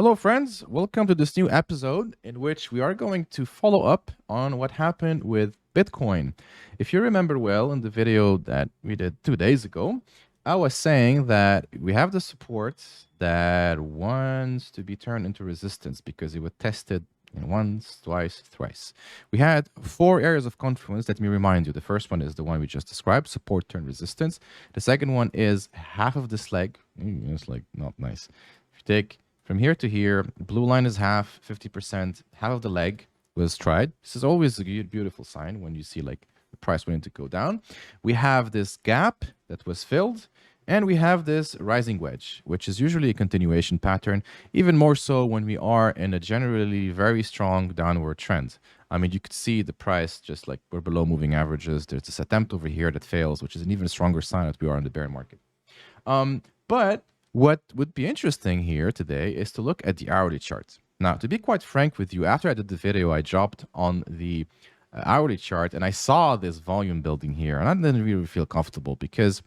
Hello, friends. Welcome to this new episode in which we are going to follow up on what happened with Bitcoin. If you remember well in the video that we did 2 days ago, I was saying that we have the support that wants to be turned into resistance because it was tested once, twice, thrice. We had 4 areas of confluence. Let me remind you. The first one is the one we just described, support, turn, resistance. The second one is half of this leg. It's like not nice. If you take from here to here, blue line is half, 50%, half of the leg was tried. This is always a beautiful sign when you see like the price wanting to go down. We have this gap that was filled, and we have this rising wedge, which is usually a continuation pattern, even more so when we are in a generally very strong downward trend. I mean, you could see the price just like we're below moving averages. There's this attempt over here that fails, which is an even stronger sign that we are in the bear market. But what would be interesting here today is to look at the hourly chart. Now, to be quite frank with you, after I did the video, I dropped on the hourly chart and I saw this volume building here, and I didn't really feel comfortable because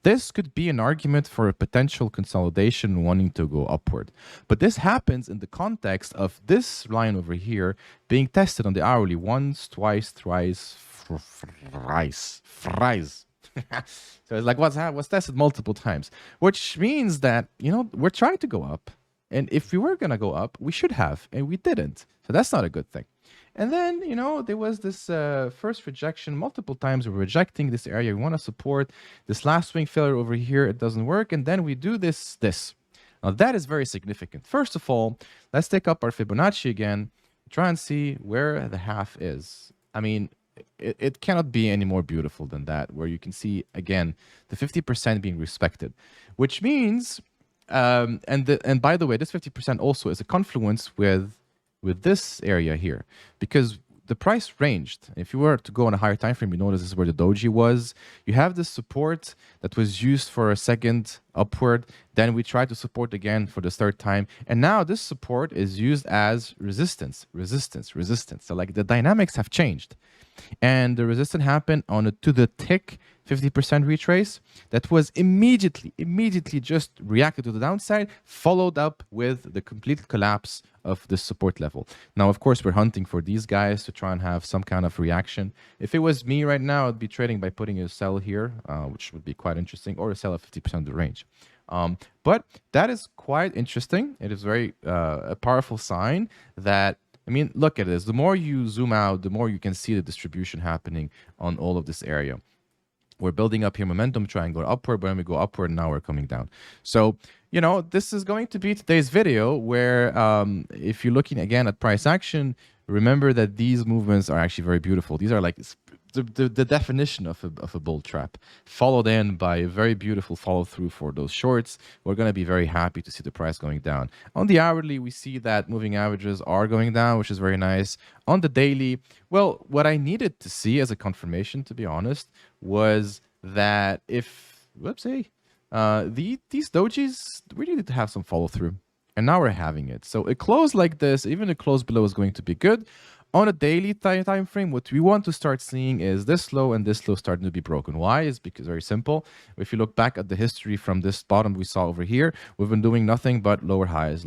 this could be an argument for a potential consolidation wanting to go upward. But this happens in the context of this line over here being tested on the hourly once, twice, thrice, thrice. So it's like what's tested multiple times, which means that, we're trying to go up. And if we were going to go up, we should have, and we didn't. So that's not a good thing. And then, there was this first rejection. Multiple times we're rejecting this area. We want to support this last swing failure over here. It doesn't work. And then we do this. Now, that is very significant. First of all, let's take up our Fibonacci again. Try and see where the half is. I mean, it cannot be any more beautiful than that, where you can see, again, the 50% being respected, which means, and by the way, this 50% also is a confluence with this area here, because the price ranged. If you were to go on a higher time frame, you notice this is where the doji was. You have this support that was used for a second upward. Then we tried to support again for the third time. And now this support is used as resistance. So like the dynamics have changed. And the resistance happened on a to the tick 50% retrace that was immediately just reacted to the downside, followed up with the complete collapse of the support level. Now, of course, we're hunting for these guys to try and have some kind of reaction. If it was me right now, I'd be trading by putting a sell here, which would be quite interesting, or a sell at 50% of the range. But that is quite interesting. It is very a powerful sign that, I mean, look at this. The more you zoom out, the more you can see the distribution happening on all of this area. We're building up here momentum, trying to go upward, but when we go upward, now we're coming down. So, this is going to be today's video where if you're looking again at price action, remember that these movements are actually very beautiful. These are like the definition of a bull trap, followed in by a very beautiful follow through for those shorts. We're going to be very happy to see the price going down. On the hourly, we see that moving averages are going down, which is very nice. On the daily, well, what I needed to see as a confirmation, to be honest, was that if, these dojis really need to have some follow through. And now we're having it. So a close like this, even a close below, is going to be good. On a daily time frame, what we want to start seeing is this low and this low starting to be broken. Why? Is because very simple. If you look back at the history from this bottom we saw over here, we've been doing nothing but lower highs,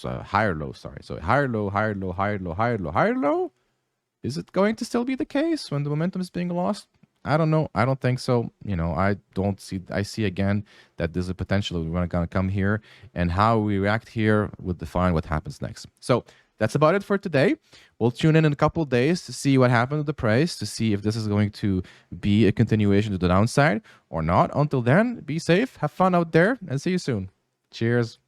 higher low, sorry. So higher low, higher low, higher low, higher low, higher low. Is it going to still be the case when the momentum is being lost? I don't know. I don't think so. I see again that there's a potential that we're going to come here, and how we react here would define what happens next. So that's about it for today. We'll tune in a couple of days to see what happened with the price, to see if this is going to be a continuation to the downside or not. Until then, be safe, have fun out there, and see you soon. Cheers.